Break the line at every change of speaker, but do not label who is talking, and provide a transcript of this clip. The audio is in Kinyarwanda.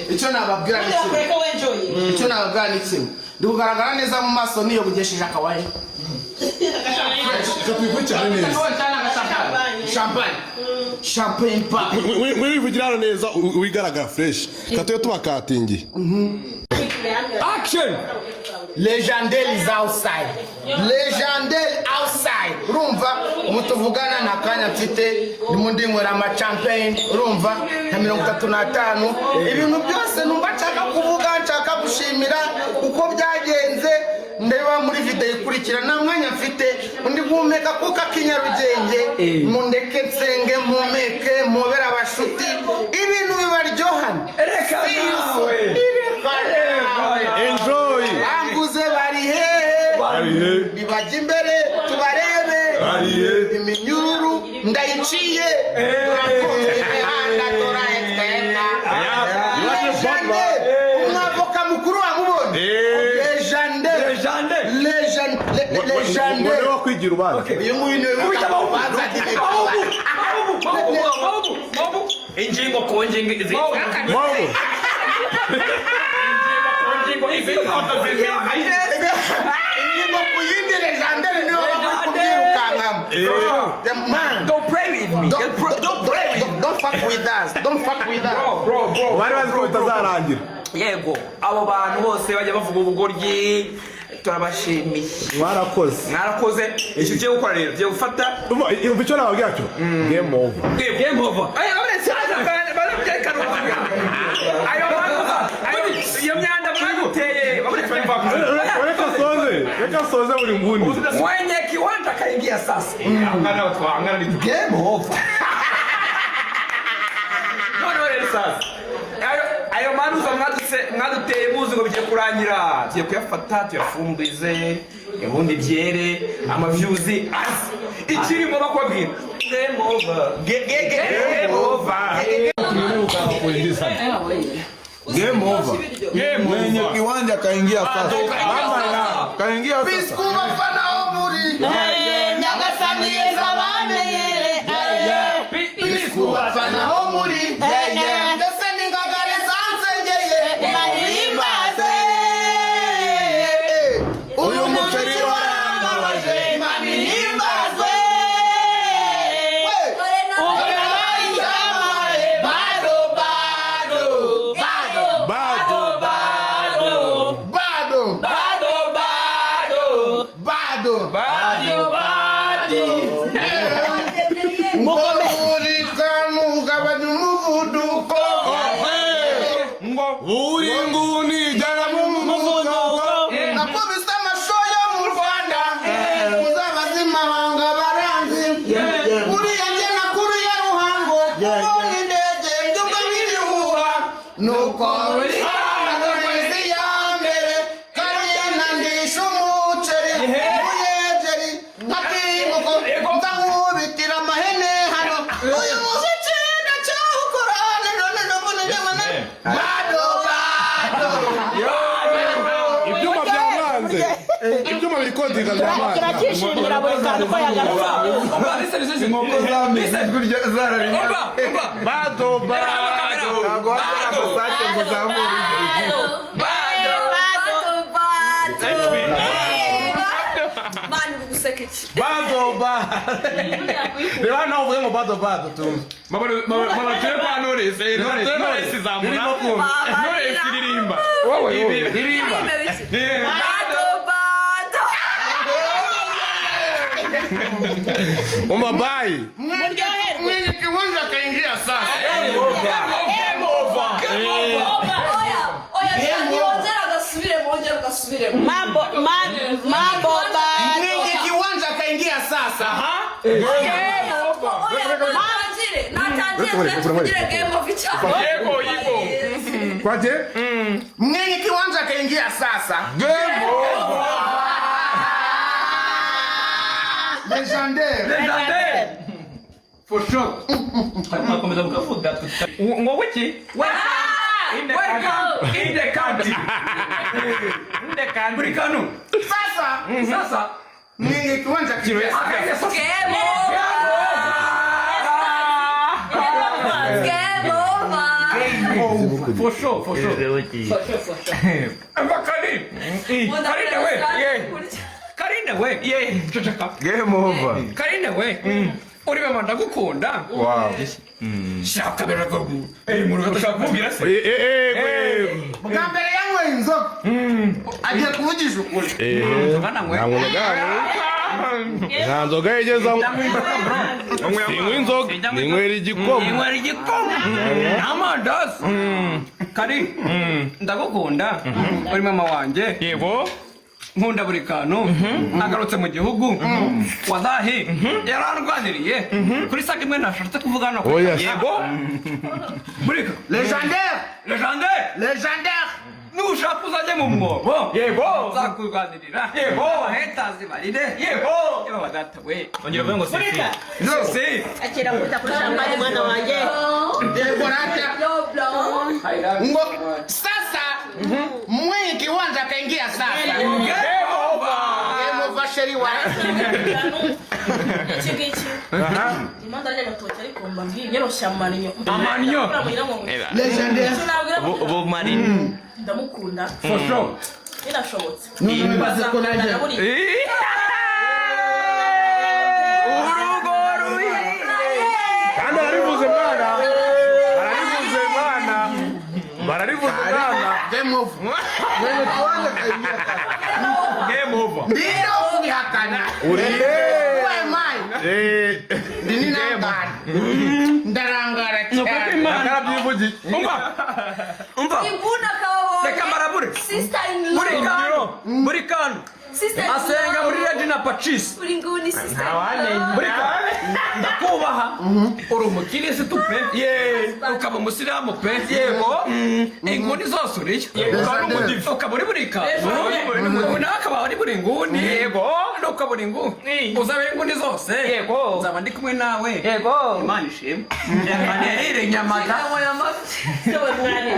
icyo nababwira ni kimwe. Icyo nababwira ni kimwe. Ndugaragara neza mu maso niyo bugesheje akawaye. Champagne pa.
We vugirana neza wigaragara fresh. Katoyo tubakatingi.
Action.
Legendary is outside. Legendary outside. Urumva mutuvugana nakanya mfite nimundi mwera ama champagne. Urumva na 35 ibintu byose numva nshaka kuvuga nshaka gushimira uko byagenze. Ndeba muri video ikurikira na mwanya mfite undi guhumeka kuko akinyarugenge mundeke nsenge mumeke mubera abashuti ibintu bibaryohana.
Reka nawe.
Enjoy.
Ambuze barihe bibajya imbere tubarebe iminyururu ndayiciye umwavoka mukuru wamubonye legende
Wewe kwigira ubanza.
uyu nguyu niwe ubanza
ingingo ku ngingo izi Don't play with me.
Don't fuck with us. Don't fuck with us.
Bro.
Bari bazi ko bitazarangira.
Yego, abo bantu bose bajya bavuga ubugoryi turabashimiye. Mwarakoze. Icyo ugiye gukora rero, ugiye gufata
Icyo nababwira cyo. Game over.
Game over. Iyo myanda mwaguteye
Reka soze buri nguni.
mwenye kiwanja kaingia sasa. Game over. None sasa ayo manuza mwaduteye muzi ngo bigiye kurangira tugiye kuyafata tuyafumbize ubundi byere amavyuzi ikirimo bakubwira game over. Game over.
Mwenye kiwanja kaingia sasa. Kaingia sasa.
Biskuba fana oburi. Nyagasani ezabane yere. Biskuba fana oburi. Ndaseni ngagare sansengeye. Mahimbaze. Uyu mukeri warambabaje. Mahimbaze.
Uri nguni jana mumuvuduko.
Nakubise amashoya mu Rwanda. Uzabazima banga baranzi. Uriya njye nakuru ya Ruhango. Ubonye indege nduga n'ibihuha. Nuko uri hagati ya mbere. Kariya ndisha umuceri. Muyejeri. Nkakimuko. Ndamubitira amahene hano. Uyu muziki ndacyawukora.
Ibyuma birikodinga by'amazi.
Kirakishimira buri kantu ko yagarutse.
Bado. Ntabwo wakora amasake ngo uzamure igihe. Reba nawe uvuge ngo bado tumve.
Mama turi kwa Knowless izamura. Knowless iririmba. Iririmba.
Umabai.
Mwenye kiwanja kaingia sasa.
Mambo
Mwenye kiwanja kaingia sasa.
Kwaje?
Mwenye kiwanja kaingia sasa.
Game over.
Legendary.
For sure. Ngo wiki? In the country. Burikanu. Sasa.
Mwenye kiwanja kaingia sasa.
Game over.
For sure. Karine we. Ceceka.
Game over.
Karine we. Uri mama ndagukunda.
Wow.
Shaka berago. Muruga dushaka kubwira se.
bwa mbere yanyweye inzoga agiye kuvugisha ukuri
nta nzoga yigezamo ninywa inzoga ninywera igikoma
amandazi kari ndagukunda uri mama wanjye yego nkunda buri kantu nagarutse mu gihugu wazahi yararwaniriye kuri saka imwe nashatse kuvugana ko yego burika
legendaire
nushaka uzajye mu mwobo yego zakurwanirira yego hetazi baride yego badata we ongera uvuge ngo si
akira nguta kuri champagne mwana wanjye
yego rata ngo sasa mwenye kiwanja kaingia sasa game over sheri wa
iki imanda rya gatoki ariko mbabwiye nyeroshya amaninyo
legendaire
bo marine
ndamukunda
for sure
birashobotse
nibaze ko naje
kandi ararivuze mwana
game over
mwenye kiwanja kaingia
game over
ndio ukihakana wewe mai ndini nangara ndarangara cyane
akarabyivugi
umva
ibuna kawo
reka marabure
sister in law
muri kano asenga muri Regina Pacis
nguni sister
muri kano ndakubaha uri umukirisitu pe ukaba umusiramu pe yego inguni zose uriyo ukaba uri buri kantu nawe akaba ari buri nguni yego ukaba uri inguni uzaba inguni zose yego nzaba ndi kumwe nawe yego imana ishimwe manirire nyamaga
Ewe mwari